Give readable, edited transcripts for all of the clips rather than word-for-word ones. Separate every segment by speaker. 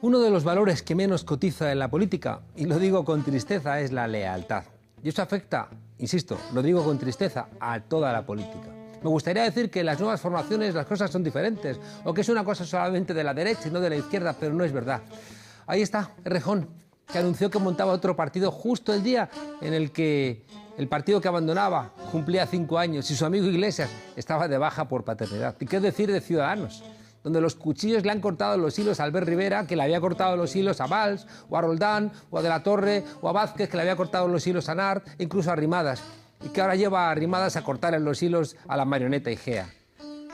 Speaker 1: Uno de los valores que menos cotiza en la política, y lo digo con tristeza, es la lealtad. Y eso afecta, insisto, lo digo con tristeza, a toda la política. Me gustaría decir que en las nuevas formaciones las cosas son diferentes, o que es una cosa solamente de la derecha y no de la izquierda, pero no es verdad. Ahí está Errejón, que anunció que montaba otro partido justo el día en el que el partido que abandonaba cumplía 5 años y su amigo Iglesias estaba de baja por paternidad. ¿Y qué decir de Ciudadanos?, donde los cuchillos le han cortado los hilos a Albert Rivera, que le había cortado los hilos a Valls, o a Roldán, o a De la Torre, o a Vázquez, que le había cortado los hilos a Nart, e incluso a Arrimadas, y que ahora lleva a Arrimadas a cortarle los hilos a la marioneta Igea.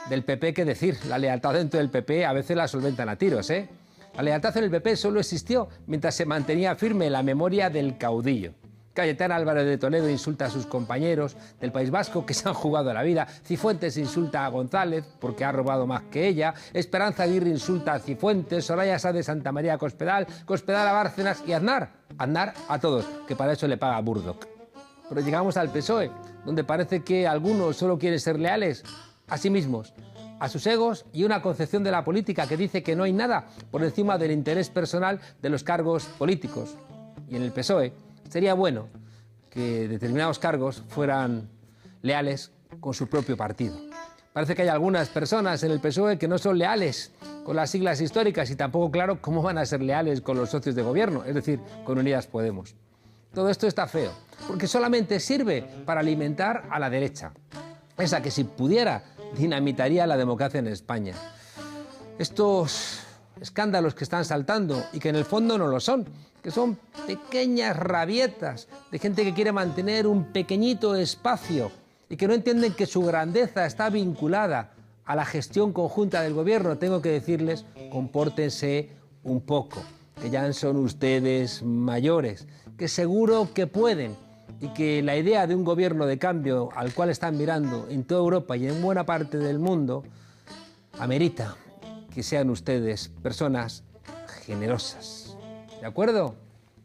Speaker 1: Del PP, ¿qué decir? La lealtad dentro del PP a veces la solventan a tiros, ¿eh? La lealtad en el PP solo existió mientras se mantenía firme la memoria del caudillo. Cayetana Álvarez de Toledo insulta a sus compañeros del País Vasco que se han jugado la vida. Cifuentes insulta a González porque ha robado más que ella. Esperanza Aguirre insulta a Cifuentes. Soraya Sáenz de Santa María a Cospedal. Cospedal a Bárcenas y Aznar. Aznar a todos, que para eso le paga a Murdoch. Pero llegamos al PSOE, donde parece que algunos solo quieren ser leales a sí mismos, a sus egos y una concepción de la política que dice que no hay nada por encima del interés personal de los cargos políticos. Y en el PSOE sería bueno que determinados cargos fueran leales con su propio partido. Parece que hay algunas personas en el PSOE que no son leales con las siglas históricas y tampoco claro cómo van a ser leales con los socios de gobierno, es decir, con Unidas Podemos. Todo esto está feo, porque solamente sirve para alimentar a la derecha, esa que si pudiera dinamitaría la democracia en España. Estos escándalos que están saltando y que en el fondo no lo son, que son pequeñas rabietas de gente que quiere mantener un pequeñito espacio y que no entienden que su grandeza está vinculada a la gestión conjunta del gobierno. Tengo que decirles, compórtense un poco, que ya son ustedes mayores, que seguro que pueden y que la idea de un gobierno de cambio al cual están mirando en toda Europa y en buena parte del mundo amerita que sean ustedes personas generosas. ¿De acuerdo?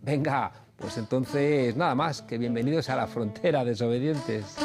Speaker 1: Venga, pues entonces nada más, que bienvenidos a la frontera, desobedientes.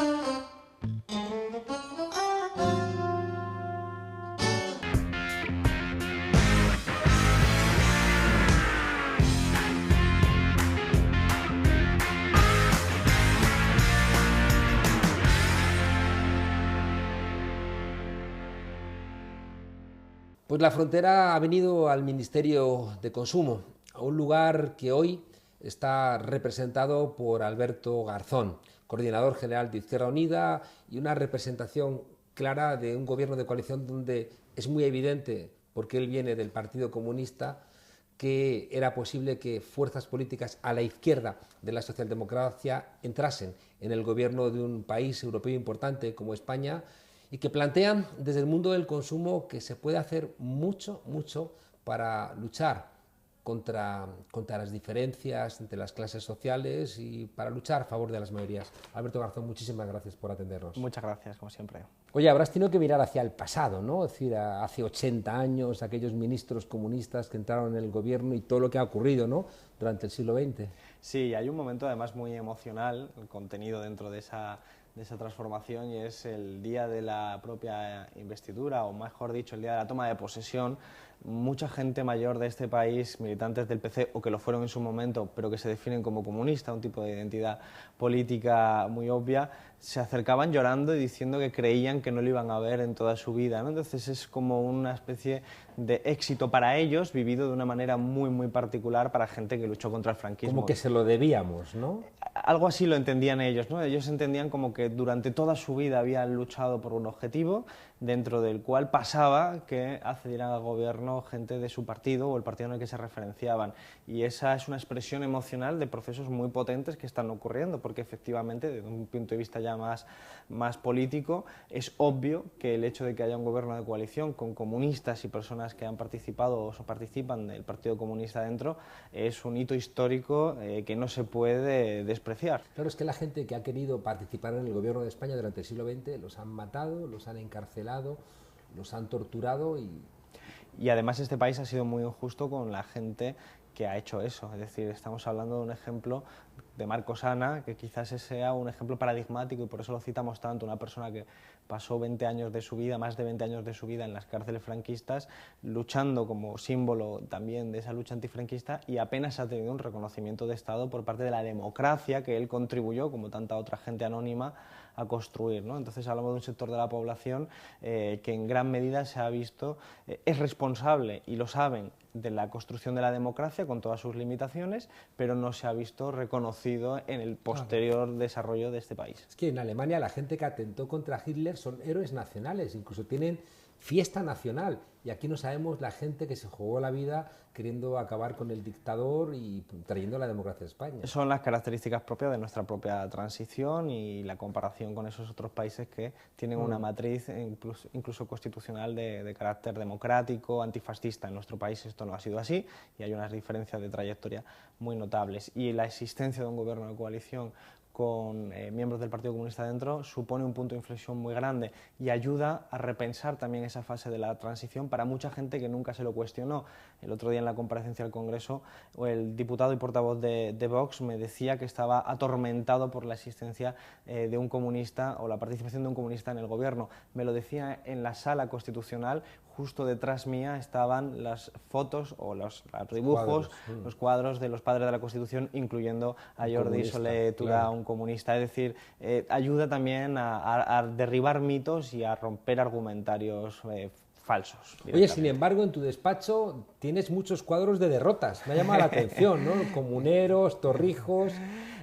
Speaker 1: Pues la frontera ha venido al Ministerio de Consumo, a un lugar que hoy está representado por Alberto Garzón, coordinador general de Izquierda Unida, y una representación clara de un gobierno de coalición donde es muy evidente, porque él viene del Partido Comunista, que era posible que fuerzas políticas a la izquierda de la socialdemocracia entrasen en el gobierno de un país europeo importante como España, y que plantean desde el mundo del consumo que se puede hacer mucho para luchar contra las diferencias entre las clases sociales y para luchar a favor de las mayorías. Alberto Garzón, muchísimas gracias por atendernos.
Speaker 2: Muchas gracias, como siempre.
Speaker 1: Oye, habrás tenido que mirar hacia el pasado, ¿no? Es decir, hace 80 años, aquellos ministros comunistas que entraron en el gobierno y todo lo que ha ocurrido, ¿no?, durante el siglo XX.
Speaker 2: Sí, hay un momento además muy emocional, el contenido dentro de esa transformación, y es el día de la propia investidura, o mejor dicho, el día de la toma de posesión. Mucha gente mayor de este país, militantes del PC o que lo fueron en su momento, pero que se definen como comunista, un tipo de identidad política muy obvia, se acercaban llorando y diciendo que creían que no lo iban a ver en toda su vida, ¿no? Entonces es como una especie de éxito para ellos, vivido de una manera muy particular para gente que luchó contra el franquismo.
Speaker 1: Como que se lo debíamos, ¿no?
Speaker 2: Algo así lo entendían ellos, ¿no? Ellos entendían como que durante toda su vida habían luchado por un objetivo, dentro del cual pasaba que accedieran al gobierno gente de su partido o el partido en el que se referenciaban. Y esa es una expresión emocional de procesos muy potentes que están ocurriendo, porque efectivamente, desde un punto de vista ya más político, es obvio que el hecho de que haya un gobierno de coalición con comunistas y personas que han participado o participan del Partido Comunista dentro es un hito histórico que no se puede despreciar.
Speaker 1: Claro, es que la gente que ha querido participar en el gobierno de España durante el siglo XX los han matado, los han encarcelado, los han torturado y
Speaker 2: además este país ha sido muy injusto con la gente que ha hecho eso. Es decir, estamos hablando de un ejemplo de Marcos Ana, que quizás ese sea un ejemplo paradigmático y por eso lo citamos tanto, una persona que pasó 20 años de su vida, más de 20 años de su vida en las cárceles franquistas, luchando como símbolo también de esa lucha antifranquista y apenas ha tenido un reconocimiento de Estado por parte de la democracia que él contribuyó, como tanta otra gente anónima, a construir, ¿no? Entonces hablamos de un sector de la población que en gran medida se ha visto, es responsable, y lo saben, de la construcción de la democracia con todas sus limitaciones, pero no se ha visto reconocido en el posterior desarrollo de este país.
Speaker 1: Es que en Alemania la gente que atentó contra Hitler son héroes nacionales, incluso tienen fiesta nacional, y aquí no sabemos la gente que se jugó la vida queriendo acabar con el dictador y trayendo la democracia a España.
Speaker 2: Son las características propias de nuestra propia transición y la comparación con esos otros países que tienen una matriz incluso constitucional de carácter democrático, antifascista. En nuestro país esto no ha sido así y hay unas diferencias de trayectoria muy notables. Y la existencia de un gobierno de coalición con miembros del Partido Comunista dentro supone un punto de inflexión muy grande y ayuda a repensar también esa fase de la transición para mucha gente que nunca se lo cuestionó. El otro día en la comparecencia al Congreso el diputado y portavoz de Vox me decía que estaba atormentado por la existencia de un comunista o la participación de un comunista en el gobierno. Me lo decía en la sala constitucional, justo detrás mía estaban las fotos o los dibujos, los cuadros de los padres de la Constitución, incluyendo a Jordi Solé Tura, claro, un comunista. Es decir, ayuda también a derribar mitos y a romper argumentarios falsos.
Speaker 1: Oye, sin embargo, en tu despacho tienes muchos cuadros de derrotas. Me ha llamado la atención, ¿no? Comuneros, Torrijos,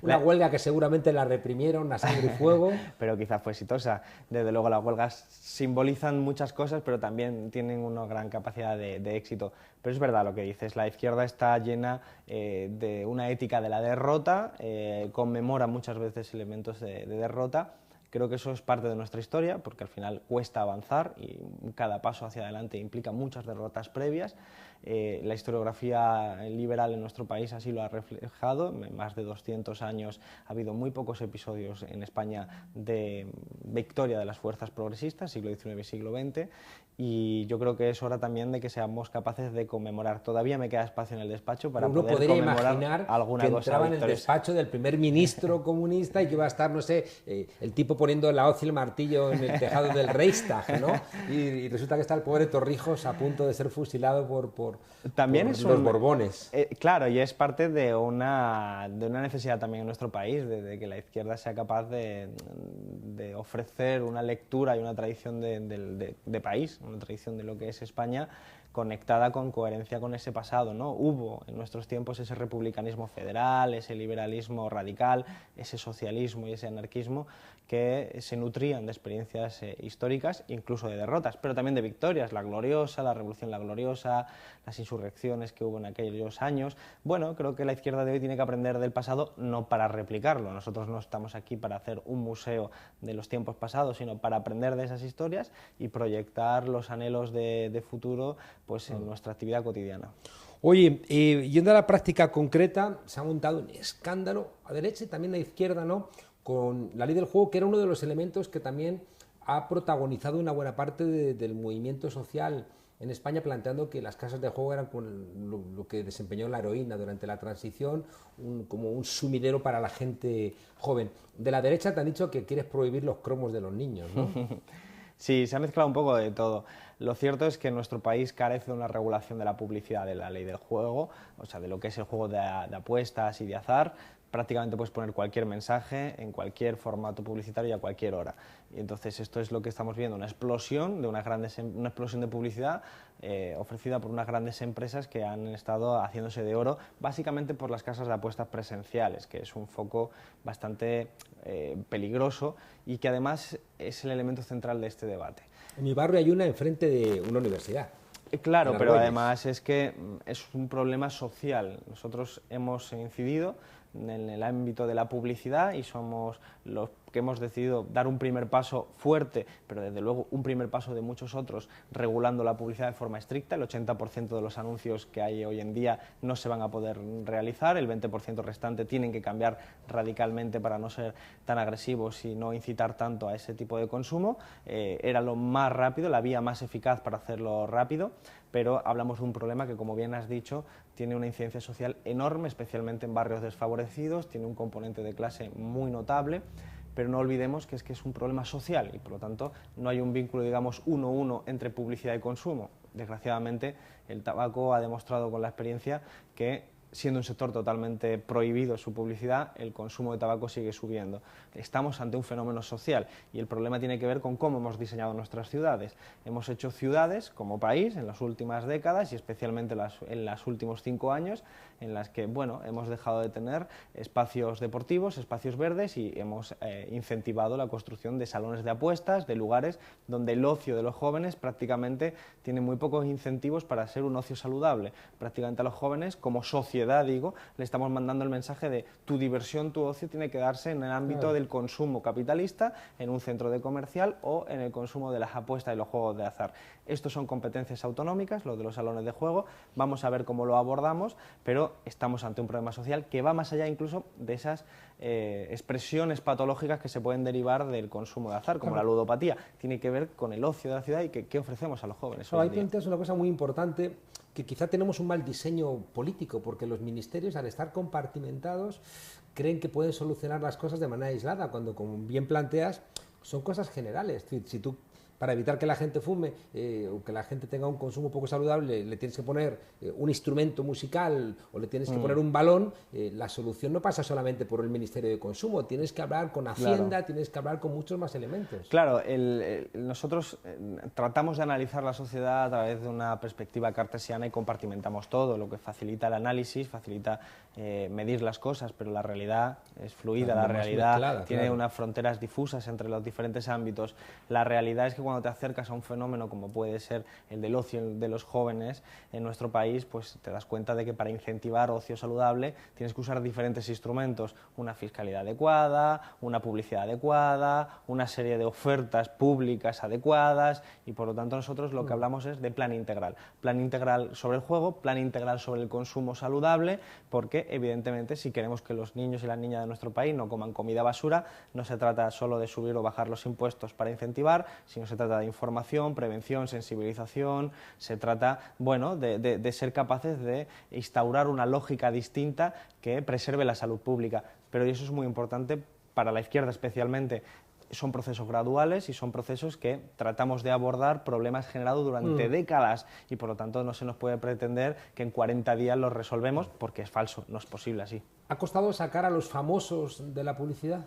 Speaker 1: una huelga que seguramente la reprimieron a sangre y fuego.
Speaker 2: Pero quizás fue exitosa. Desde luego las huelgas simbolizan muchas cosas, pero también tienen una gran capacidad de éxito. Pero es verdad lo que dices, la izquierda está llena de una ética de la derrota, conmemora muchas veces elementos de derrota. Creo que eso es parte de nuestra historia, porque al final cuesta avanzar y cada paso hacia adelante implica muchas derrotas previas. La historiografía liberal en nuestro país así lo ha reflejado. En más de 200 años ha habido muy pocos episodios en España de victoria de las fuerzas progresistas, siglo XIX y siglo XX, y yo creo que es hora también de que seamos capaces de conmemorar. Todavía me queda espacio en el despacho para poder conmemorar alguna
Speaker 1: que
Speaker 2: cosa.
Speaker 1: Entraba en el despacho del primer ministro comunista y que iba a estar, no sé, el tipo poniendo la hoz y el martillo en el tejado del Reichstag, ¿no? Y resulta que está el pobre Torrijos a punto de ser fusilado por los Borbones.
Speaker 2: Claro, y es parte de una necesidad también en nuestro país, de que la izquierda sea capaz de ofrecer una lectura y una tradición de país, una tradición de lo que es España, conectada con coherencia con ese pasado, ¿no? Hubo en nuestros tiempos ese republicanismo federal, ese liberalismo radical, ese socialismo y ese anarquismo que se nutrían de experiencias históricas, incluso de derrotas, pero también de victorias, la gloriosa, la Revolución la Gloriosa, las insurrecciones que hubo en aquellos años. Bueno, creo que la izquierda de hoy tiene que aprender del pasado, no para replicarlo. Nosotros no estamos aquí para hacer un museo de los tiempos pasados, sino para aprender de esas historias y proyectar los anhelos de futuro pues en nuestra actividad cotidiana.
Speaker 1: Oye, yendo a la práctica concreta, se ha montado un escándalo a derecha y también a izquierda, ¿no?, con la ley del juego, que era uno de los elementos que también ha protagonizado una buena parte del movimiento social en España, planteando que las casas de juego eran lo que desempeñó la heroína durante la transición, como un sumidero para la gente joven. De la derecha te han dicho que quieres prohibir los cromos de los niños, ¿no?
Speaker 2: Sí, se ha mezclado un poco de todo. Lo cierto es que nuestro país carece de una regulación de la publicidad de la ley del juego, o sea, de lo que es el juego de apuestas y de azar. Prácticamente puedes poner cualquier mensaje en cualquier formato publicitario y a cualquier hora. Y entonces esto es lo que estamos viendo, una explosión de publicidad ofrecida por unas grandes empresas que han estado haciéndose de oro, básicamente por las casas de apuestas presenciales, que es un foco bastante peligroso y que además es el elemento central de este debate.
Speaker 1: En mi barrio hay una enfrente de una universidad.
Speaker 2: Claro, pero además es que es un problema social. Nosotros hemos incidido en el ámbito de la publicidad y somos los porque hemos decidido dar un primer paso fuerte, pero desde luego un primer paso de muchos otros, regulando la publicidad de forma estricta. El 80% de los anuncios que hay hoy en día no se van a poder realizar, el 20% restante tienen que cambiar radicalmente para no ser tan agresivos y no incitar tanto a ese tipo de consumo. Era lo más rápido, la vía más eficaz para hacerlo rápido, pero hablamos de un problema que, como bien has dicho, tiene una incidencia social enorme, especialmente en barrios desfavorecidos, tiene un componente de clase muy notable, pero no olvidemos que es un problema social y, por lo tanto, no hay un vínculo, digamos, 1-1 entre publicidad y consumo. Desgraciadamente, el tabaco ha demostrado con la experiencia que, siendo un sector totalmente prohibido su publicidad, el consumo de tabaco sigue subiendo. Estamos ante un fenómeno social y el problema tiene que ver con cómo hemos diseñado nuestras ciudades. Hemos hecho ciudades como país en las últimas décadas y especialmente en los últimos 5 años, en las que, bueno, hemos dejado de tener espacios deportivos, espacios verdes, y hemos incentivado la construcción de salones de apuestas, de lugares donde el ocio de los jóvenes prácticamente tiene muy pocos incentivos para ser un ocio saludable. Prácticamente a los jóvenes, como sociedad, digo, le estamos mandando el mensaje de tu diversión, tu ocio tiene que darse en el ámbito del consumo capitalista, en un centro de comercial o en el consumo de las apuestas y los juegos de azar. Estos son competencias autonómicas, los de los salones de juego, vamos a ver cómo lo abordamos, pero estamos ante un problema social que va más allá incluso de esas expresiones patológicas que se pueden derivar del consumo de azar, como la ludopatía. Tiene que ver con el ocio de la ciudad y qué ofrecemos a los jóvenes.
Speaker 1: Ahí planteas una cosa muy importante, que quizá tenemos un mal diseño político, porque los ministerios, al estar compartimentados, creen que pueden solucionar las cosas de manera aislada, cuando, como bien planteas, son cosas generales. Es decir, si tú, para evitar que la gente fume o que la gente tenga un consumo poco saludable, le tienes que poner un instrumento musical o le tienes que poner un balón, la solución no pasa solamente por el Ministerio de Consumo, tienes que hablar con Hacienda, claro, tienes que hablar con muchos más elementos.
Speaker 2: Claro, nosotros tratamos de analizar la sociedad a través de una perspectiva cartesiana y compartimentamos todo, lo que facilita el análisis, facilita medir las cosas, pero la realidad es fluida, la realidad mezclada, tiene, claro, unas fronteras difusas entre los diferentes ámbitos. La realidad es que cuando te acercas a un fenómeno como puede ser el del ocio de los jóvenes en nuestro país, pues te das cuenta de que para incentivar ocio saludable tienes que usar diferentes instrumentos, una fiscalidad adecuada, una publicidad adecuada, una serie de ofertas públicas adecuadas, y por lo tanto nosotros lo que hablamos es de plan integral sobre el juego, plan integral sobre el consumo saludable, porque evidentemente si queremos que los niños y las niñas de nuestro país no coman comida basura, no se trata solo de subir o bajar los impuestos para incentivar, sino se trata de información, prevención, sensibilización, se trata, bueno, de ser capaces de instaurar una lógica distinta que preserve la salud pública. Pero eso es muy importante para la izquierda especialmente. Son procesos graduales y son procesos que tratamos de abordar problemas generados durante décadas y por lo tanto no se nos puede pretender que en 40 días los resolvemos, porque es falso, no es posible así.
Speaker 1: ¿Ha costado sacar a los famosos de la publicidad?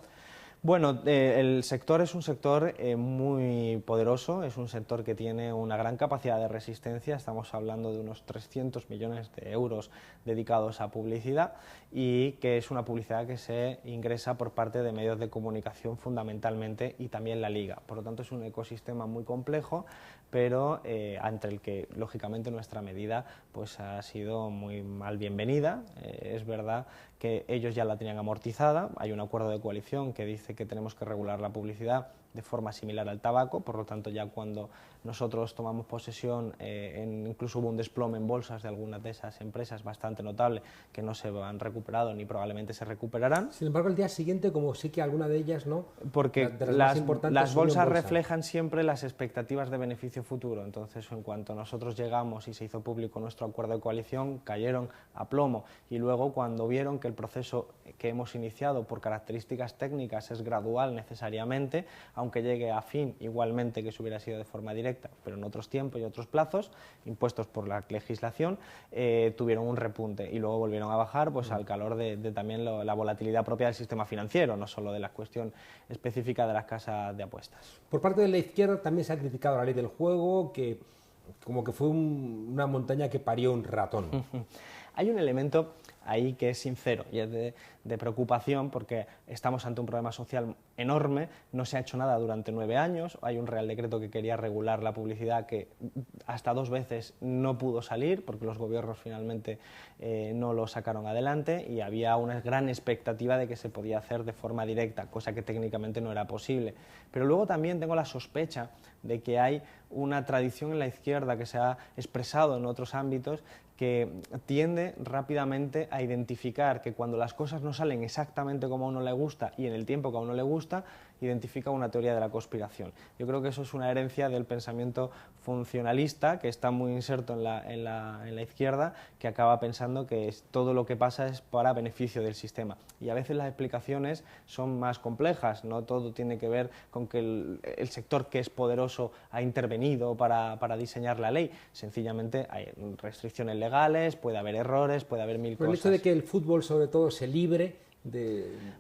Speaker 2: Bueno, el sector es un sector muy poderoso, es un sector que tiene una gran capacidad de resistencia, estamos hablando de unos 300 millones de euros dedicados a publicidad, y que es una publicidad que se ingresa por parte de medios de comunicación fundamentalmente y también la Liga. Por lo tanto es un ecosistema muy complejo, pero ante el que lógicamente nuestra medida pues ha sido muy mal bienvenida. Es verdad que ellos ya la tenían amortizada, hay un acuerdo de coalición que dice que tenemos que regular la publicidad de forma similar al tabaco, por lo tanto ya cuando nosotros tomamos posesión, incluso hubo un desplome en bolsas de algunas de esas empresas bastante notable que no se han recuperado ni probablemente se recuperarán.
Speaker 1: Sin embargo, el día siguiente, como sí que alguna de ellas no,
Speaker 2: porque las bolsas reflejan siempre las expectativas de beneficio futuro, entonces en cuanto nosotros llegamos y se hizo público nuestro acuerdo de coalición, cayeron a plomo, y luego cuando vieron que el proceso que hemos iniciado por características técnicas es gradual necesariamente, aunque llegue a fin igualmente que se hubiera sido de forma directa, pero en otros tiempos y otros plazos, impuestos por la legislación, tuvieron un repunte y luego volvieron a bajar pues, al calor de también la volatilidad propia del sistema financiero, no solo de la cuestión específica de las casas de apuestas.
Speaker 1: Por parte de la izquierda también se ha criticado la ley del juego, que como que fue una montaña que parió un ratón.
Speaker 2: Hay un elemento ahí que es sincero y es de preocupación, porque estamos ante un problema social enorme, no se ha hecho nada durante 9 años, hay un Real Decreto que quería regular la publicidad que hasta 2 veces no pudo salir porque los gobiernos finalmente no lo sacaron adelante y había una gran expectativa de que se podía hacer de forma directa, cosa que técnicamente no era posible. Pero luego también tengo la sospecha de que hay una tradición en la izquierda que se ha expresado en otros ámbitos que tiende rápidamente a identificar que cuando las cosas no salen exactamente como a uno le gusta y en el tiempo que a uno le gusta, identifica una teoría de la conspiración. Yo creo que eso es una herencia del pensamiento funcionalista que está muy inserto en la izquierda, que acaba pensando que todo lo que pasa es para beneficio del sistema. Y a veces las explicaciones son más complejas, no todo tiene que ver con que el sector que es poderoso ha intervenido para diseñar la ley, sencillamente hay restricciones legales, puede haber errores, puede haber mil
Speaker 1: Pero
Speaker 2: cosas.
Speaker 1: el hecho de que el fútbol sobre todo se libre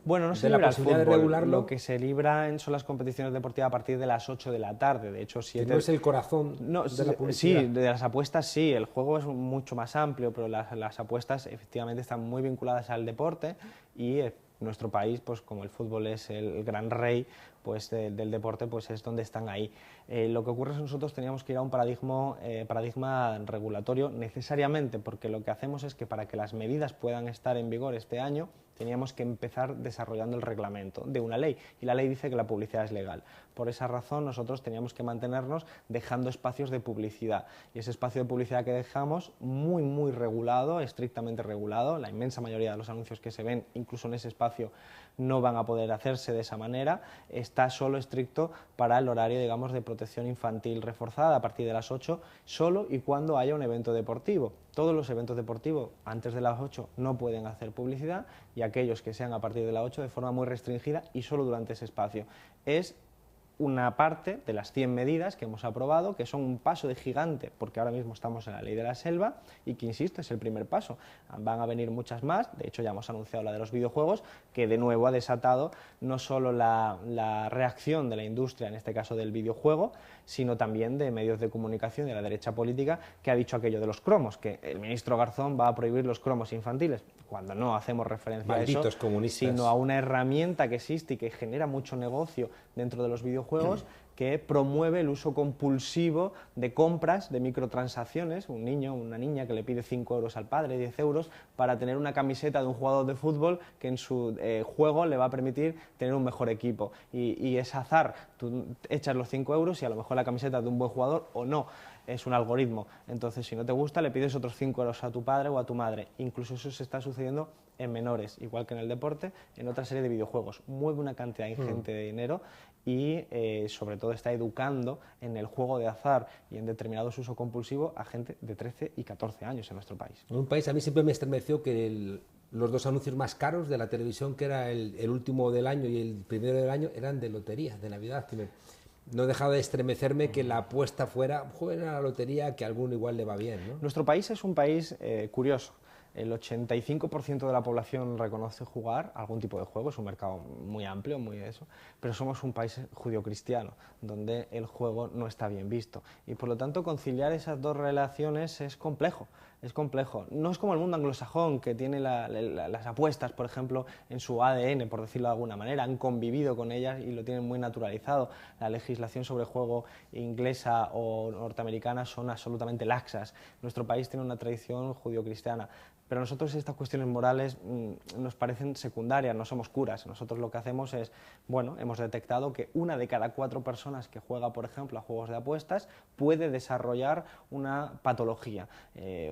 Speaker 2: bueno, no se
Speaker 1: de la
Speaker 2: libra el
Speaker 1: posibilidad
Speaker 2: fútbol,
Speaker 1: de regularlo.
Speaker 2: lo que se libra son las competiciones deportivas a partir de las 8 de la tarde, de hecho 7...
Speaker 1: Que no es el corazón de la publicidad.
Speaker 2: Sí, de las apuestas sí, el juego es mucho más amplio, pero las apuestas efectivamente están muy vinculadas al deporte y nuestro país, pues como el fútbol es el gran rey pues, del deporte, pues es donde están ahí. Lo que ocurre es que nosotros teníamos que ir a un paradigma regulatorio necesariamente, porque lo que hacemos es que para que las medidas puedan estar en vigor este año, teníamos que empezar desarrollando el reglamento de una ley, y la ley dice que la publicidad es legal. Por esa razón nosotros teníamos que mantenernos dejando espacios de publicidad, y ese espacio de publicidad que dejamos muy regulado, estrictamente regulado. La inmensa mayoría de los anuncios que se ven, incluso en ese espacio, no van a poder hacerse de esa manera, está solo estricto para el horario, digamos, de protección infantil reforzada a partir de las 8, solo y cuando haya un evento deportivo. Todos los eventos deportivos antes de las 8 no pueden hacer publicidad, y aquellos que sean a partir de las 8 de forma muy restringida y solo durante ese espacio. Es una parte de las 100 medidas que hemos aprobado, que son un paso de gigante, porque ahora mismo estamos en la ley de la selva y que, insisto, es el primer paso. Van a venir muchas más, de hecho ya hemos anunciado la de los videojuegos, que de nuevo ha desatado no solo la reacción de la industria, en este caso del videojuego, sino también de medios de comunicación de la derecha política, que ha dicho aquello de los cromos, que el ministro Garzón va a prohibir los cromos infantiles, cuando no hacemos referencia
Speaker 1: Malditos
Speaker 2: a eso,
Speaker 1: comunistas.
Speaker 2: sino a una herramienta que existe y que genera mucho negocio dentro de los videojuegos, que promueve el uso compulsivo de compras, de microtransacciones, un niño o una niña que le pide 5 euros al padre, 10 euros, para tener una camiseta de un jugador de fútbol que en su juego le va a permitir tener un mejor equipo. Y es azar, tú echas los 5 euros y a lo mejor la camiseta de un buen jugador o no. Es un algoritmo, entonces si no te gusta le pides otros 5 euros a tu padre o a tu madre. Incluso eso se está sucediendo en menores, igual que en el deporte, en otra serie de videojuegos. Mueve una cantidad ingente de dinero y sobre todo está educando en el juego de azar y en determinados uso compulsivo a gente de 13 y 14 años en nuestro país.
Speaker 1: En un país, a mí siempre me estremeció que los dos anuncios más caros de la televisión, que era el último del año y el primero del año, eran de lotería, de Navidad. No dejaba de estremecerme que la apuesta fuera, jueguen a la lotería, que a alguno igual le va bien, ¿no?
Speaker 2: Nuestro país es un país curioso. El 85% de la población reconoce jugar algún tipo de juego, es un mercado muy amplio, muy eso, pero somos un país judio-cristiano, donde el juego no está bien visto. Y por lo tanto conciliar esas dos relaciones es complejo. Es complejo. No es como el mundo anglosajón, que tiene las apuestas, por ejemplo, en su ADN, por decirlo de alguna manera, han convivido con ellas y lo tienen muy naturalizado. La legislación sobre juego inglesa o norteamericana son absolutamente laxas. Nuestro país tiene una tradición judio-cristiana. Pero a nosotros estas cuestiones morales nos parecen secundarias, no somos curas. Nosotros lo que hacemos es, bueno, hemos detectado que 1 de cada 4 personas que juega, por ejemplo, a juegos de apuestas puede desarrollar una patología,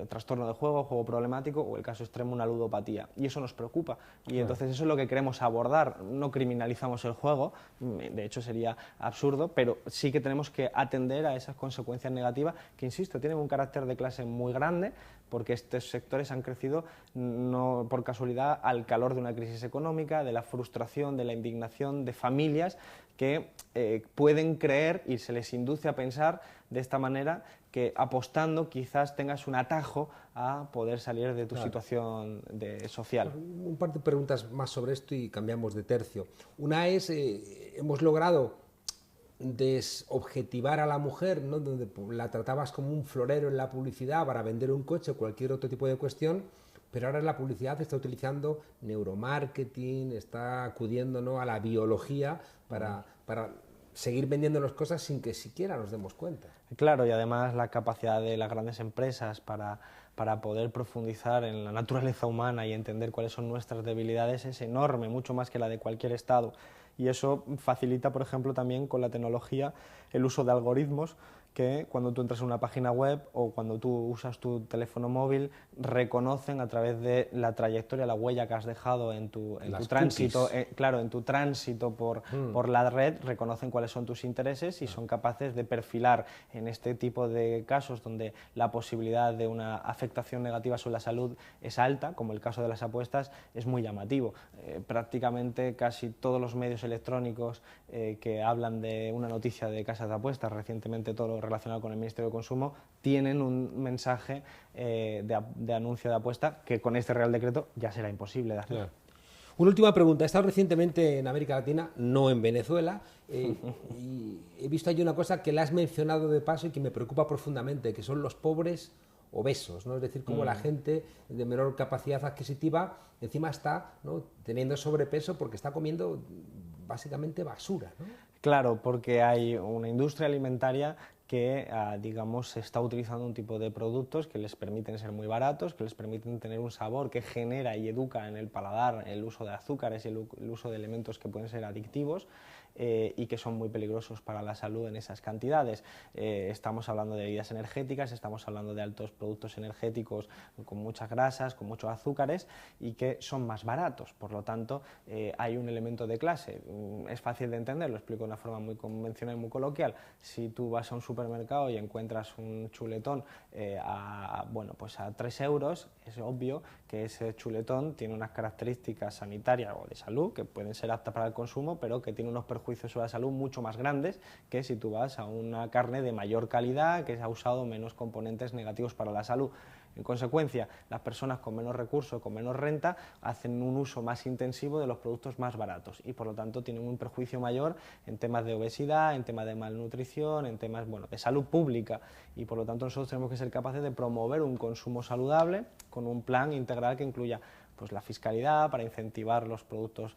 Speaker 2: trastorno de juego, juego problemático o, el caso extremo, una ludopatía. Y eso nos preocupa. Y entonces eso es lo que queremos abordar. No criminalizamos el juego, de hecho sería absurdo, pero sí que tenemos que atender a esas consecuencias negativas que, insisto, tienen un carácter de clase muy grande, porque estos sectores han crecido no por casualidad al calor de una crisis económica, de la frustración, de la indignación de familias que pueden creer y se les induce a pensar de esta manera que apostando quizás tengas un atajo a poder salir de tu situación social.
Speaker 1: Un par de preguntas más sobre esto y cambiamos de tercio. Una es, hemos logrado desobjetivar a la mujer, ¿no? Donde la tratabas como un florero en la publicidad para vender un coche o cualquier otro tipo de cuestión, Pero ahora la publicidad está utilizando neuromarketing, está acudiendo, ¿no?, a la biología para seguir vendiéndonos cosas sin que siquiera nos demos cuenta.
Speaker 2: Claro, y además la capacidad de las grandes empresas para poder profundizar en la naturaleza humana y entender cuáles son nuestras debilidades es enorme, mucho más que la de cualquier Estado. Y eso facilita, por ejemplo, también con la tecnología el uso de algoritmos que cuando tú entras en una página web o cuando tú usas tu teléfono móvil reconocen a través de la trayectoria, la huella que has dejado en tu tránsito, claro, en tu tránsito por la red, reconocen cuáles son tus intereses y son capaces de perfilar en este tipo de casos donde la posibilidad de una afectación negativa sobre la salud es alta, como el caso de las apuestas, es muy llamativo. Prácticamente casi todos los medios electrónicos que hablan de una noticia de casas de apuestas, recientemente todo lo relacionado con el Ministerio de Consumo, tienen un mensaje de anuncio de apuesta que con este Real Decreto ya será imposible de hacer.
Speaker 1: Claro. Una última pregunta. He estado recientemente en América Latina, no en Venezuela, y he visto allí una cosa que la has mencionado de paso y que me preocupa profundamente, que son los pobres obesos, ¿no? Es decir, cómo la gente de menor capacidad adquisitiva encima está, ¿no?, teniendo sobrepeso porque está comiendo básicamente basura, ¿no?
Speaker 2: Claro, porque hay una industria alimentaria que, digamos, está utilizando un tipo de productos que les permiten ser muy baratos, que les permiten tener un sabor que genera y educa en el paladar el uso de azúcares y el uso de elementos que pueden ser adictivos y que son muy peligrosos para la salud en esas cantidades. Estamos hablando de bebidas energéticas, estamos hablando de altos productos energéticos con muchas grasas, con muchos azúcares y que son más baratos. Por lo tanto, hay un elemento de clase. Es fácil de entender, lo explico de una forma muy convencional y muy coloquial. Si tú vas a un supermercado y encuentras un chuletón pues a 3 euros, es obvio que ese chuletón tiene unas características sanitarias o de salud que pueden ser aptas para el consumo, pero que tiene unos perjuicios sobre la salud mucho más grandes que si tú vas a una carne de mayor calidad que se ha usado menos componentes negativos para la salud. En consecuencia, las personas con menos recursos, con menos renta, hacen un uso más intensivo de los productos más baratos y por lo tanto tienen un perjuicio mayor en temas de obesidad, en temas de malnutrición, en temas, bueno, de salud pública y por lo tanto nosotros tenemos que ser capaces de promover un consumo saludable con un plan integral que incluya pues la fiscalidad para incentivar los productos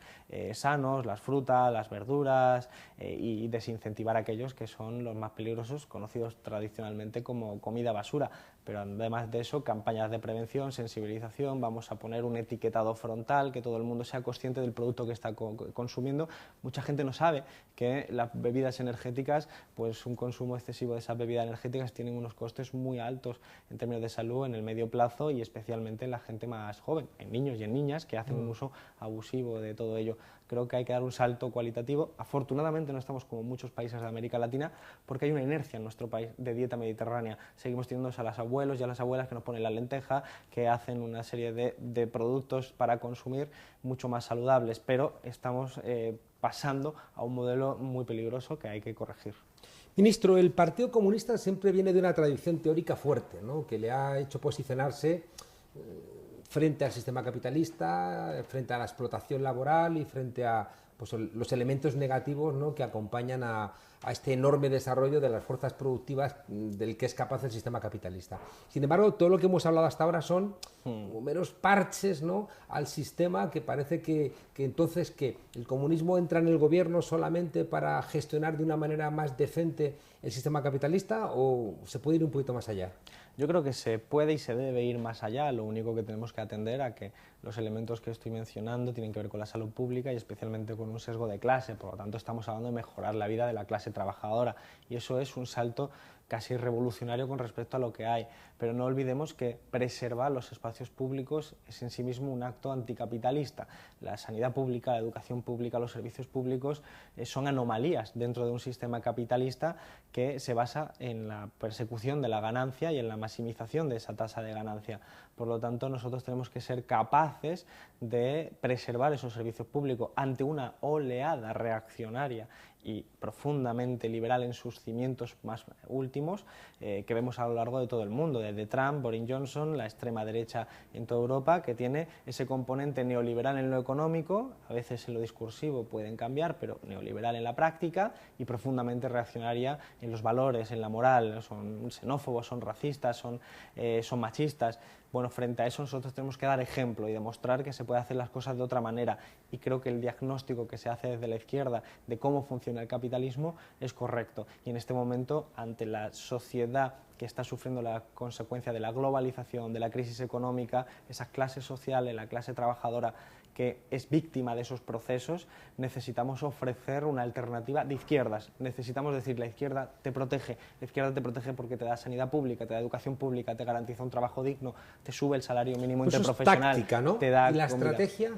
Speaker 2: sanos, las frutas, las verduras y desincentivar aquellos que son los más peligrosos, conocidos tradicionalmente como comida basura. Pero además de eso, campañas de prevención, sensibilización, vamos a poner un etiquetado frontal, que todo el mundo sea consciente del producto que está consumiendo. Mucha gente no sabe que las bebidas energéticas, pues un consumo excesivo de esas bebidas energéticas tienen unos costes muy altos en términos de salud en el medio plazo y especialmente en la gente más joven, en niños y en niñas que hacen un uso abusivo de todo ello. Creo que hay que dar un salto cualitativo. Afortunadamente no estamos como muchos países de América Latina porque hay una inercia en nuestro país de dieta mediterránea. Seguimos teniendo a los abuelos y a las abuelas que nos ponen la lenteja, que hacen una serie de productos para consumir mucho más saludables, pero estamos pasando a un modelo muy peligroso que hay que corregir.
Speaker 1: Ministro, el Partido Comunista siempre viene de una tradición teórica fuerte, ¿no?, que le ha hecho posicionarse frente al sistema capitalista, frente a la explotación laboral y frente a pues, los elementos negativos, ¿no?, que acompañan a este enorme desarrollo de las fuerzas productivas del que es capaz el sistema capitalista. Sin embargo, todo lo que hemos hablado hasta ahora son meros parches, ¿no?, al sistema, que parece que entonces que el comunismo entra en el gobierno solamente para gestionar de una manera más decente el sistema capitalista, o se puede ir un poquito más allá.
Speaker 2: Yo creo que se puede y se debe ir más allá, lo único que tenemos que atender a que los elementos que estoy mencionando tienen que ver con la salud pública y especialmente con un sesgo de clase, por lo tanto estamos hablando de mejorar la vida de la clase trabajadora y eso es un salto casi revolucionario con respecto a lo que hay, pero no olvidemos que preservar los espacios públicos es en sí mismo un acto anticapitalista. La sanidad pública, la educación pública, los servicios públicos son anomalías dentro de un sistema capitalista que se basa en la persecución de la ganancia y en la maximización de esa tasa de ganancia. Por lo tanto, nosotros tenemos que ser capaces de preservar esos servicios públicos ante una oleada reaccionaria y profundamente liberal en sus cimientos más últimos que vemos a lo largo de todo el mundo, desde Trump, Boris Johnson, la extrema derecha en toda Europa, que tiene ese componente neoliberal en lo económico, a veces en lo discursivo pueden cambiar, pero neoliberal en la práctica y profundamente reaccionaria en los valores, en la moral, son xenófobos, son racistas, son machistas. Bueno, frente a eso nosotros tenemos que dar ejemplo y demostrar que se puede hacer las cosas de otra manera, y creo que el diagnóstico que se hace desde la izquierda de cómo funciona el capitalismo es correcto, y en este momento, ante la sociedad que está sufriendo la consecuencia de la globalización, de la crisis económica, esa clase social, la clase trabajadora que es víctima de esos procesos, necesitamos ofrecer una alternativa de izquierdas. Necesitamos decir, la izquierda te protege porque te da sanidad pública, te da educación pública, te garantiza un trabajo digno, te sube el salario mínimo interprofesional,
Speaker 1: eso es táctica, ¿no?
Speaker 2: te da
Speaker 1: ¿Y la
Speaker 2: comida.
Speaker 1: estrategia?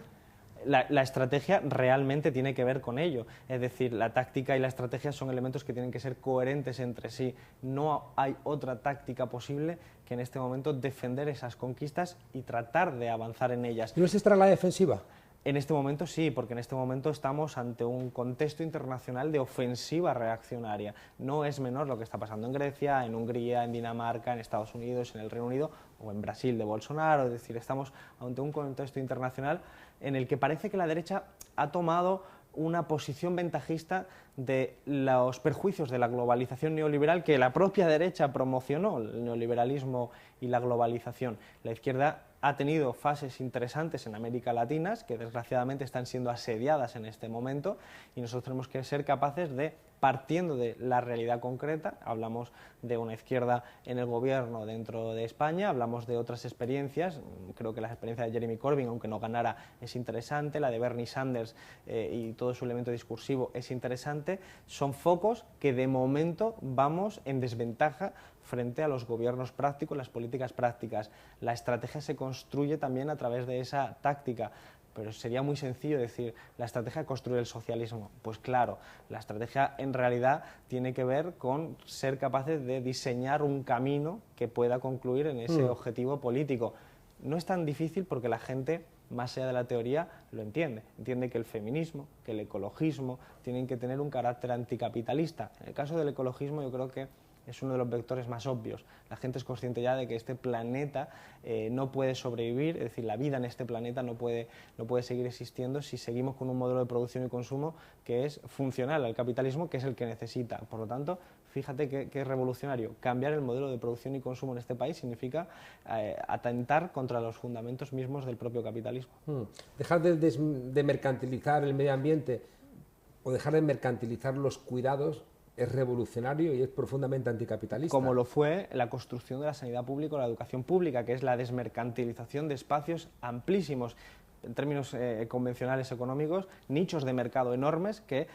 Speaker 2: La estrategia realmente tiene que ver con ello, es decir, la táctica y la estrategia son elementos que tienen que ser coherentes entre sí. No hay otra táctica posible que en este momento defender esas conquistas y tratar de avanzar en ellas.
Speaker 1: ¿No es estar a la defensiva?
Speaker 2: En este momento sí, porque en este momento estamos ante un contexto internacional de ofensiva reaccionaria. No es menor lo que está pasando en Grecia, en Hungría, en Dinamarca, en Estados Unidos, en el Reino Unido o en Brasil de Bolsonaro. Es decir, estamos ante un contexto internacional en el que parece que la derecha ha tomado una posición ventajista de los perjuicios de la globalización neoliberal que la propia derecha promocionó, el neoliberalismo y la globalización. La izquierda ha tenido fases interesantes en América Latina, que desgraciadamente están siendo asediadas en este momento, y nosotros tenemos que ser capaces de, partiendo de la realidad concreta, hablamos de una izquierda en el gobierno dentro de España, hablamos de otras experiencias, creo que la experiencia de Jeremy Corbyn, aunque no ganara, es interesante, la de Bernie Sanders y todo su elemento discursivo es interesante, son focos que de momento vamos en desventaja frente a los gobiernos prácticos, las políticas prácticas. La estrategia se construye también a través de esa táctica, pero sería muy sencillo decir, la estrategia construye el socialismo. Pues claro, la estrategia en realidad tiene que ver con ser capaces de diseñar un camino que pueda concluir en ese objetivo político. No es tan difícil porque la gente, más allá de la teoría, lo entiende. Entiende que el feminismo, que el ecologismo tienen que tener un carácter anticapitalista. En el caso del ecologismo yo creo que es uno de los vectores más obvios. La gente es consciente ya de que este planeta no puede sobrevivir, es decir, la vida en este planeta no puede seguir existiendo si seguimos con un modelo de producción y consumo que es funcional al capitalismo, que es el que necesita. Por lo tanto, fíjate que es revolucionario. Cambiar el modelo de producción y consumo en este país significa atentar contra los fundamentos mismos del propio capitalismo.
Speaker 1: Dejar de mercantilizar el medio ambiente o dejar de mercantilizar los cuidados es revolucionario y es profundamente anticapitalista.
Speaker 2: Como lo fue la construcción de la sanidad pública o la educación pública, que es la desmercantilización de espacios amplísimos, en términos convencionales económicos, nichos de mercado enormes que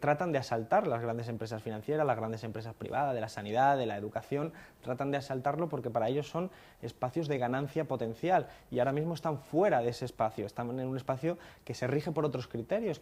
Speaker 2: tratan de asaltar las grandes empresas financieras, las grandes empresas privadas, de la sanidad, de la educación, tratan de asaltarlo porque para ellos son espacios de ganancia potencial y ahora mismo están fuera de ese espacio, están en un espacio que se rige por otros criterios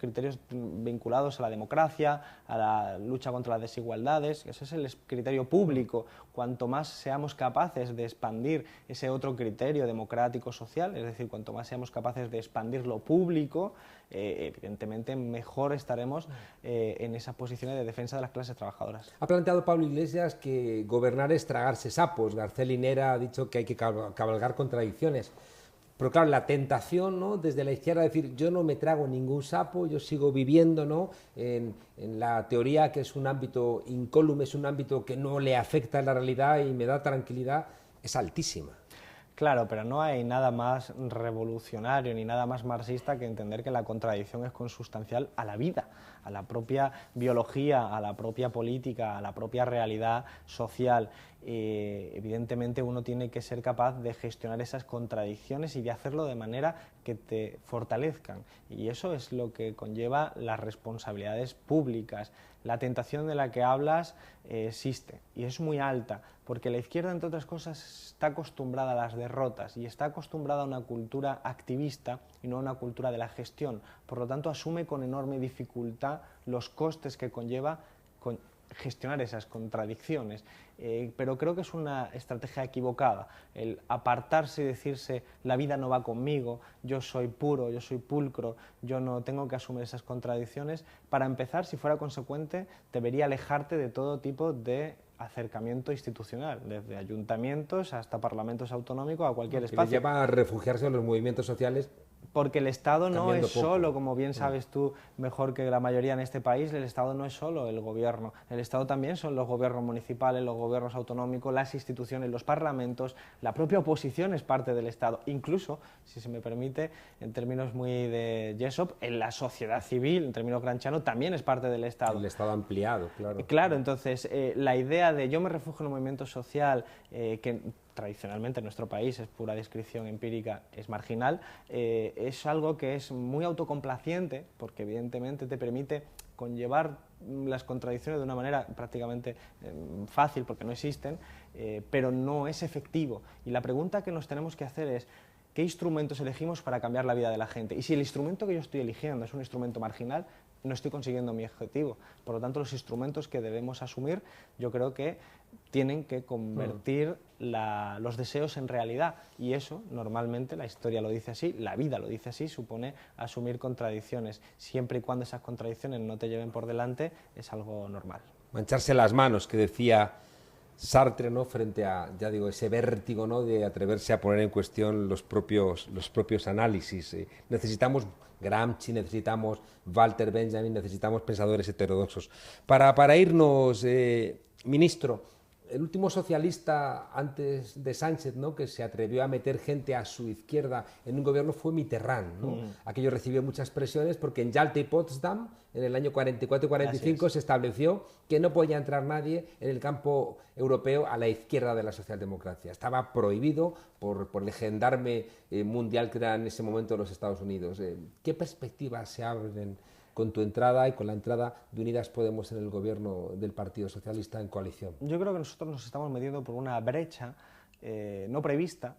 Speaker 2: vinculados a la democracia, a la lucha contra las desigualdades. Ese es el criterio público. Cuanto más seamos capaces de expandir ese otro criterio democrático social, es decir, cuanto más seamos capaces de expandir lo público, evidentemente mejor estaremos en esas posiciones de defensa de las clases trabajadoras.
Speaker 1: Ha planteado Pablo Iglesias que gobernar es tragarse sapos. García Linera ha dicho que hay que cabalgar contradicciones. Pero claro, la tentación, ¿no?, desde la izquierda, decir yo no me trago ningún sapo, yo sigo viviendo, ¿no?, en la teoría, que es un ámbito incólume, es un ámbito que no le afecta a la realidad y me da tranquilidad, es altísima.
Speaker 2: Claro, pero no hay nada más revolucionario ni nada más marxista que entender que la contradicción es consustancial a la vida, a la propia biología, a la propia política, a la propia realidad social. Evidentemente uno tiene que ser capaz de gestionar esas contradicciones y de hacerlo de manera que te fortalezcan. Y eso es lo que conlleva las responsabilidades públicas. La tentación de la que hablas existe y es muy alta, porque la izquierda, entre otras cosas, está acostumbrada a las derrotas y está acostumbrada a una cultura activista y no a una cultura de la gestión. Por lo tanto, asume con enorme dificultad los costes que conlleva gestionar esas contradicciones, pero creo que es una estrategia equivocada, el apartarse y decirse la vida no va conmigo, yo soy puro, yo soy pulcro, yo no tengo que asumir esas contradicciones. Para empezar, si fuera consecuente, debería alejarte de todo tipo de acercamiento institucional, desde ayuntamientos hasta parlamentos autonómicos, a cualquier espacio.
Speaker 1: Que le lleva a refugiarse en los movimientos sociales
Speaker 2: Porque el Estado no es
Speaker 1: poco.
Speaker 2: solo, como bien sabes tú, mejor que la mayoría en este país, el Estado no es solo el gobierno. El Estado también son los gobiernos municipales, los gobiernos autonómicos, las instituciones, los parlamentos, la propia oposición es parte del Estado. Incluso, si se me permite, en términos muy de Jessop, en la sociedad civil, en términos granchano, también es parte del Estado.
Speaker 1: El Estado ampliado, claro.
Speaker 2: Claro, entonces, la idea de yo me refugio en un movimiento social que tradicionalmente en nuestro país es pura descripción empírica, es marginal, es algo que es muy autocomplaciente, porque evidentemente te permite conllevar las contradicciones de una manera prácticamente fácil, porque no existen, pero no es efectivo. Y la pregunta que nos tenemos que hacer es, ¿qué instrumentos elegimos para cambiar la vida de la gente? Y si el instrumento que yo estoy eligiendo es un instrumento marginal, no estoy consiguiendo mi objetivo. Por lo tanto, los instrumentos que debemos asumir, yo creo que tienen que convertir los deseos en realidad. Y eso, normalmente, la historia lo dice así, la vida lo dice así, supone asumir contradicciones. Siempre y cuando esas contradicciones no te lleven por delante, es algo normal.
Speaker 1: Mancharse las manos, que decía Sartre, ¿no?, frente a, ya digo, ese vértigo, ¿no?, de atreverse a poner en cuestión los propios análisis. Necesitamos Gramsci, necesitamos Walter Benjamin, necesitamos pensadores heterodoxos. Para irnos, ministro, el último socialista antes de Sánchez, ¿no?, que se atrevió a meter gente a su izquierda en un gobierno fue Mitterrand, ¿no? Aquello recibió muchas presiones porque en Yalta y Potsdam, en el año 44 y 45, se estableció que no podía entrar nadie en el campo europeo a la izquierda de la socialdemocracia. Estaba prohibido por el gendarme mundial que era en ese momento los Estados Unidos. ¿Qué perspectivas se abren con tu entrada y con la entrada de Unidas Podemos en el gobierno del Partido Socialista en coalición?
Speaker 2: Yo creo que nosotros nos estamos metiendo por una brecha no prevista,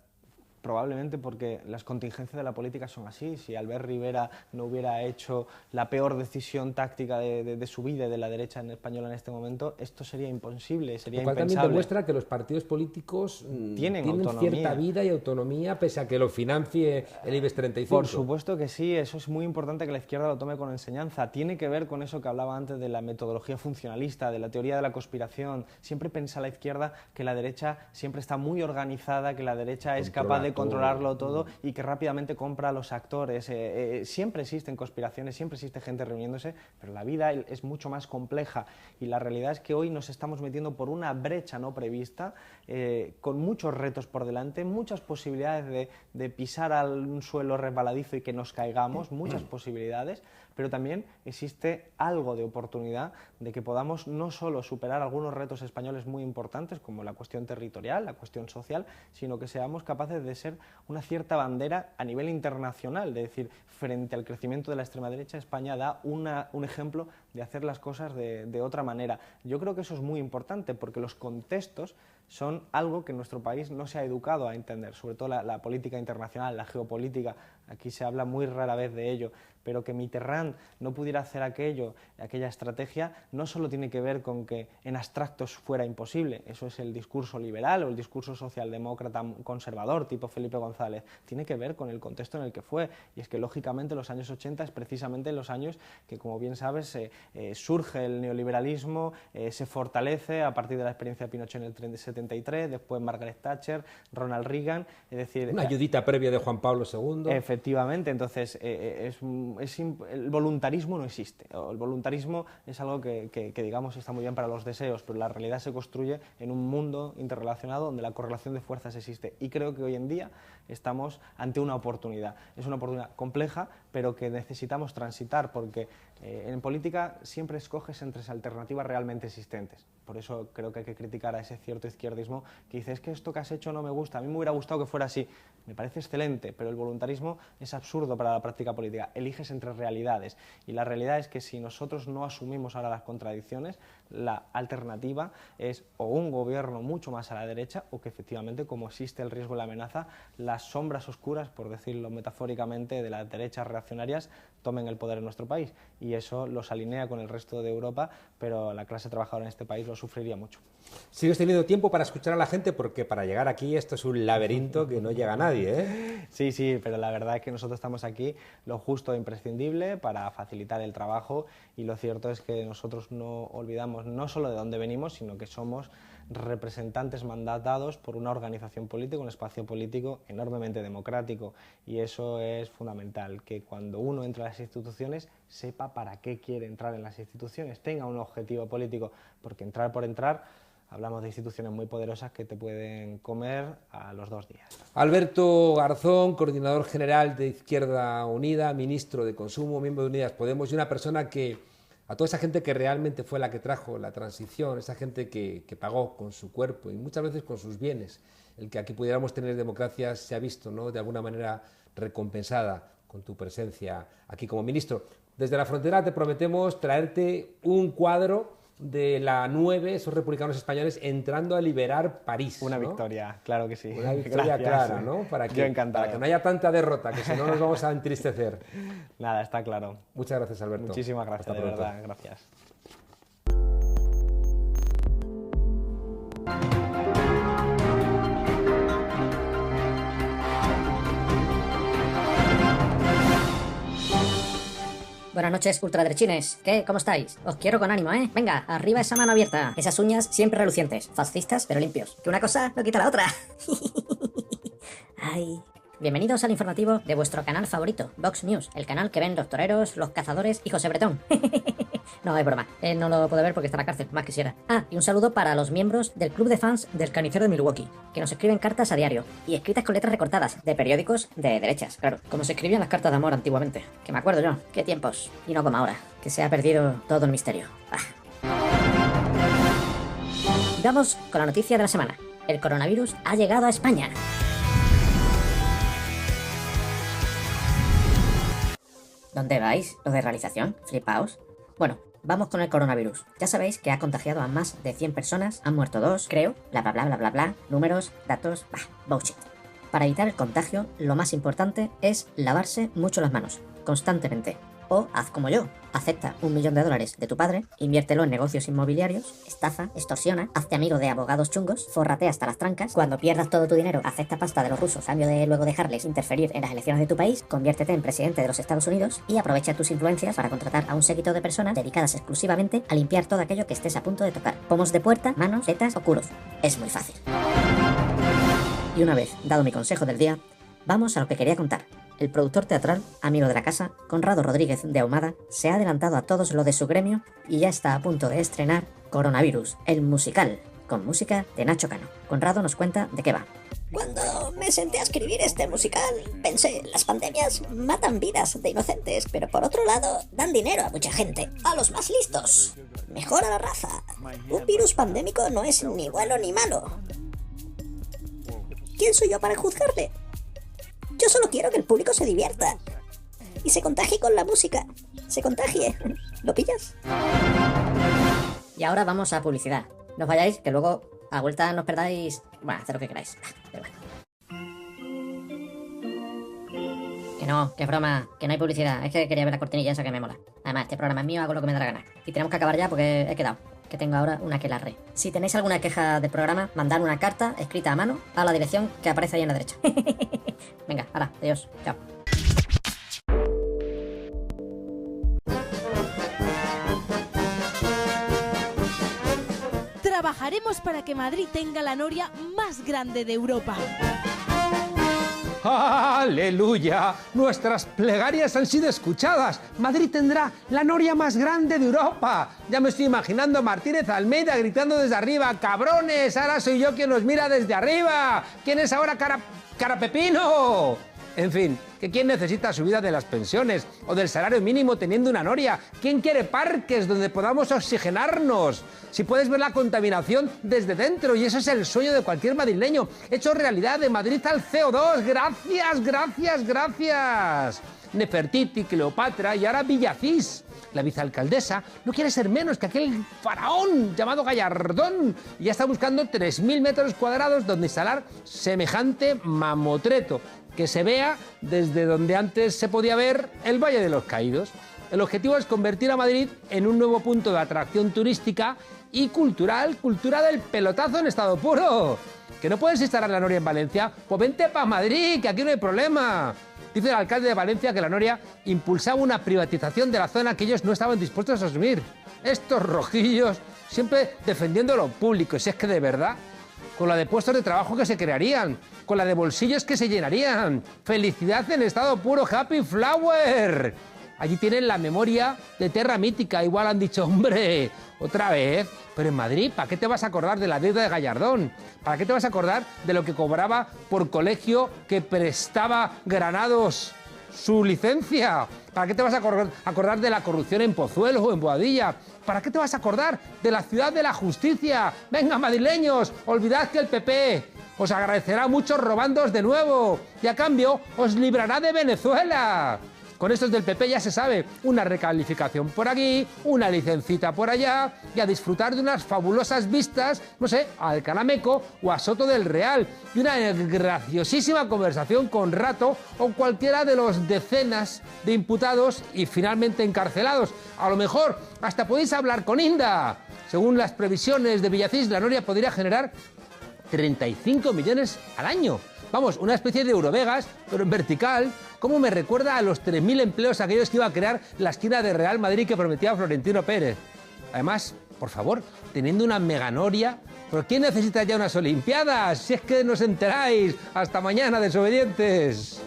Speaker 2: probablemente porque las contingencias de la política son así. Si Albert Rivera no hubiera hecho la peor decisión táctica de su vida y de la derecha española en este momento, esto sería imposible, sería impensable.
Speaker 1: También demuestra que los partidos políticos tienen cierta vida y autonomía, pese a que lo financie el IBEX 35.
Speaker 2: Por supuesto que sí, eso es muy importante que la izquierda lo tome con enseñanza. Tiene que ver con eso que hablaba antes de la metodología funcionalista, de la teoría de la conspiración. Siempre piensa la izquierda que la derecha siempre está muy organizada, que la derecha es capaz de controlarlo todo y que rápidamente compra a los actores. Siempre existen conspiraciones, siempre existe gente reuniéndose, pero la vida es mucho más compleja y la realidad es que hoy nos estamos metiendo por una brecha no prevista, con muchos retos por delante, muchas posibilidades de pisar a un suelo resbaladizo y que nos caigamos, muchas posibilidades, pero también existe algo de oportunidad de que podamos no solo superar algunos retos españoles muy importantes, como la cuestión territorial, la cuestión social, sino que seamos capaces de ser una cierta bandera a nivel internacional, de decir, frente al crecimiento de la extrema derecha, España da un ejemplo de hacer las cosas de otra manera. Yo creo que eso es muy importante, porque los contextos son algo que nuestro país no se ha educado a entender, sobre todo la política internacional, la geopolítica, aquí se habla muy rara vez de ello, pero que Mitterrand no pudiera hacer aquella estrategia, no solo tiene que ver con que en abstractos fuera imposible, eso es el discurso liberal o el discurso socialdemócrata conservador, tipo Felipe González, tiene que ver con el contexto en el que fue, y es que lógicamente los años 80 es precisamente los años que, como bien sabes, surge el neoliberalismo, se fortalece a partir de la experiencia de Pinochet en el 73, después Margaret Thatcher, Ronald Reagan, es decir...
Speaker 1: Una ayudita previa de Juan Pablo II.
Speaker 2: Efectivamente, entonces el voluntarismo no existe. El voluntarismo es algo que digamos está muy bien para los deseos, pero la realidad se construye en un mundo interrelacionado donde la correlación de fuerzas existe. Y creo que hoy en día estamos ante una oportunidad. Es una oportunidad compleja, pero que necesitamos transitar, porque en política siempre escoges entre alternativas realmente existentes. Por eso creo que hay que criticar a ese cierto izquierdismo que dice, es que esto que has hecho no me gusta, a mí me hubiera gustado que fuera así. Me parece excelente, pero el voluntarismo es absurdo para la práctica política. Eliges entre realidades, y la realidad es que si nosotros no asumimos ahora las contradicciones, la alternativa es o un gobierno mucho más a la derecha, o que efectivamente, como existe el riesgo y la amenaza, las sombras oscuras, por decirlo metafóricamente, de las derechas reaccionarias tomen el poder en nuestro país, y eso los alinea con el resto de Europa, pero la clase trabajadora en este país lo sufriría mucho.
Speaker 1: ¿Sigues teniendo tiempo para escuchar a la gente? Porque para llegar aquí esto es un laberinto que no llega a nadie, ¿eh?
Speaker 2: Sí, pero la verdad es que nosotros estamos aquí lo justo e imprescindible para facilitar el trabajo, y lo cierto es que nosotros no olvidamos sabemos no solo de dónde venimos, sino que somos representantes mandatados por una organización política, un espacio político enormemente democrático, y eso es fundamental, que cuando uno entra a las instituciones sepa para qué quiere entrar en las instituciones, tenga un objetivo político, porque entrar por entrar, hablamos de instituciones muy poderosas que te pueden comer a los 2 días.
Speaker 1: Alberto Garzón, coordinador general de Izquierda Unida, ministro de Consumo, miembro de Unidas Podemos, y una persona que a toda esa gente que realmente fue la que trajo la transición, esa gente que pagó con su cuerpo y muchas veces con sus bienes, el que aquí pudiéramos tener democracia se ha visto, ¿no?, de alguna manera recompensada con tu presencia aquí como ministro. Desde la frontera te prometemos traerte un cuadro de la 9, esos republicanos españoles entrando a liberar París.
Speaker 2: Una
Speaker 1: ¿no?
Speaker 2: victoria, claro que sí.
Speaker 1: Una victoria clara, ¿no? Para
Speaker 2: Yo
Speaker 1: que,
Speaker 2: encantado.
Speaker 1: para que no haya tanta derrota, que si no nos vamos a entristecer.
Speaker 2: Nada, está claro.
Speaker 1: Muchas gracias, Alberto.
Speaker 2: Muchísimas gracias,
Speaker 1: Hasta
Speaker 2: de
Speaker 1: pronto.
Speaker 2: verdad, gracias.
Speaker 3: Buenas noches, ultraderechines. ¿Qué? ¿Cómo estáis? Os quiero con ánimo, ¿eh? Venga, arriba esa mano abierta. Esas uñas siempre relucientes. Fascistas, pero limpios. Que una cosa no quita la otra. Ay. Bienvenidos al informativo de vuestro canal favorito, Vox News, el canal que ven los toreros, los cazadores y José Bretón. No, es broma. Él no lo puede ver porque está en la cárcel, más quisiera. Ah, y un saludo para los miembros del club de fans del Carnicero de Milwaukee, que nos escriben cartas a diario, y escritas con letras recortadas, de periódicos de derechas, claro. Como se escribían las cartas de amor antiguamente. Que me acuerdo yo, qué tiempos. Y no como ahora, que se ha perdido todo el misterio. Y vamos con la noticia de la semana. El coronavirus ha llegado a España. ¿Dónde vais? ¿Lo de realización? ¿Flipaos? Bueno, vamos con el coronavirus. Ya sabéis que ha contagiado a más de 100 personas, han muerto 2, creo, bla bla bla bla bla bla, números, datos, bullshit. Para evitar el contagio, lo más importante es lavarse mucho las manos, constantemente. O haz como yo, acepta $1 millón de tu padre, inviértelo en negocios inmobiliarios, estafa, extorsiona, hazte amigo de abogados chungos, fórrate hasta las trancas, cuando pierdas todo tu dinero, acepta pasta de los rusos a cambio de luego dejarles interferir en las elecciones de tu país, conviértete en presidente de los Estados Unidos y aprovecha tus influencias para contratar a un séquito de personas dedicadas exclusivamente a limpiar todo aquello que estés a punto de tocar. Pomos de puerta, manos, tetas o culos. Es muy fácil. Y una vez dado mi consejo del día, vamos a lo que quería contar. El productor teatral, amigo de la casa, Conrado Rodríguez de Ahumada, se ha adelantado a todos lo de su gremio y ya está a punto de estrenar Coronavirus, el musical, con música de Nacho Cano. Conrado nos cuenta de qué va.
Speaker 4: Cuando me senté a escribir este musical, pensé, las pandemias matan vidas de inocentes, pero por otro lado, dan dinero a mucha gente, a los más listos. Mejora la raza. Un virus pandémico no es ni bueno ni malo. ¿Quién soy yo para juzgarle? Yo solo quiero que el público se divierta y se contagie con la música. Se contagie. ¿Lo pillas?
Speaker 3: Y ahora vamos a publicidad. No os vayáis, que luego a la vuelta no os perdáis... Bueno, haced lo que queráis. Da igual. Que no, que es broma, que no hay publicidad. Es que quería ver la cortinilla esa que me mola. Además, este programa es mío, hago lo que me da la gana. Y tenemos que acabar ya porque he quedado. Que tengo ahora una aquelarre. Si tenéis alguna queja del programa, mandad una carta escrita a mano a la dirección que aparece ahí en la derecha. Venga, hala, adiós, chao.
Speaker 5: Trabajaremos para que Madrid tenga la noria más grande de Europa.
Speaker 1: ¡Aleluya! Nuestras plegarias han sido escuchadas. Madrid tendrá la noria más grande de Europa. Ya me estoy imaginando a Martínez Almeida gritando desde arriba: ¡cabrones! Ahora soy yo quien os mira desde arriba. ¿Quién es ahora cara Pepino? En fin, que quién necesita subida de las pensiones o del salario mínimo teniendo una noria. ¿Quién quiere parques donde podamos oxigenarnos? Si puedes ver la contaminación desde dentro, y eso es el sueño de cualquier madrileño, hecho realidad, de Madrid al CO2. Gracias, gracias, gracias. Nefertiti, Cleopatra y ahora Villacís. La vicealcaldesa no quiere ser menos que aquel faraón llamado Gallardón y ya está buscando 3.000 metros cuadrados donde instalar semejante mamotreto que se vea desde donde antes se podía ver el Valle de los Caídos. El objetivo es convertir a Madrid en un nuevo punto de atracción turística y cultural, cultura del pelotazo en estado puro. ¿Que no puedes instalar la noria en Valencia? Pues vente para Madrid, que aquí no hay problema. Dice el alcalde de Valencia que la noria impulsaba una privatización de la zona que ellos no estaban dispuestos a asumir. Estos rojillos siempre defendiendo lo público. Si es que de verdad, con la de puestos de trabajo que se crearían, con la de bolsillos que se llenarían, felicidad en estado puro, happy flower. Allí tienen la memoria de Terra Mítica. Igual han dicho, hombre, otra vez. Pero en Madrid, ¿para qué te vas a acordar de la deuda de Gallardón? ¿Para qué te vas a acordar de lo que cobraba por colegio que prestaba Granados su licencia? ¿Para qué te vas a acordar de la corrupción en Pozuelo o en Boadilla? ¿Para qué te vas a acordar de la ciudad de la justicia? Venga, madrileños, olvidad que el PP os agradecerá mucho robándoos de nuevo y a cambio os librará de Venezuela. Con estos del PP ya se sabe, una recalificación por aquí, una licencita por allá y a disfrutar de unas fabulosas vistas, no sé, a Alcalá Meco o a Soto del Real y una graciosísima conversación con Rato o cualquiera de los decenas de imputados y finalmente encarcelados. A lo mejor hasta podéis hablar con Inda. Según las previsiones de Villacís, la noria podría generar 35 millones al año. Vamos, una especie de Eurovegas, pero en vertical, como me recuerda a los 3.000 empleos aquellos que iba a crear la esquina de Real Madrid que prometía Florentino Pérez. Además, por favor, teniendo una meganoria, ¿por qué necesita ya unas Olimpiadas? Si es que no os enteráis. Hasta mañana, desobedientes.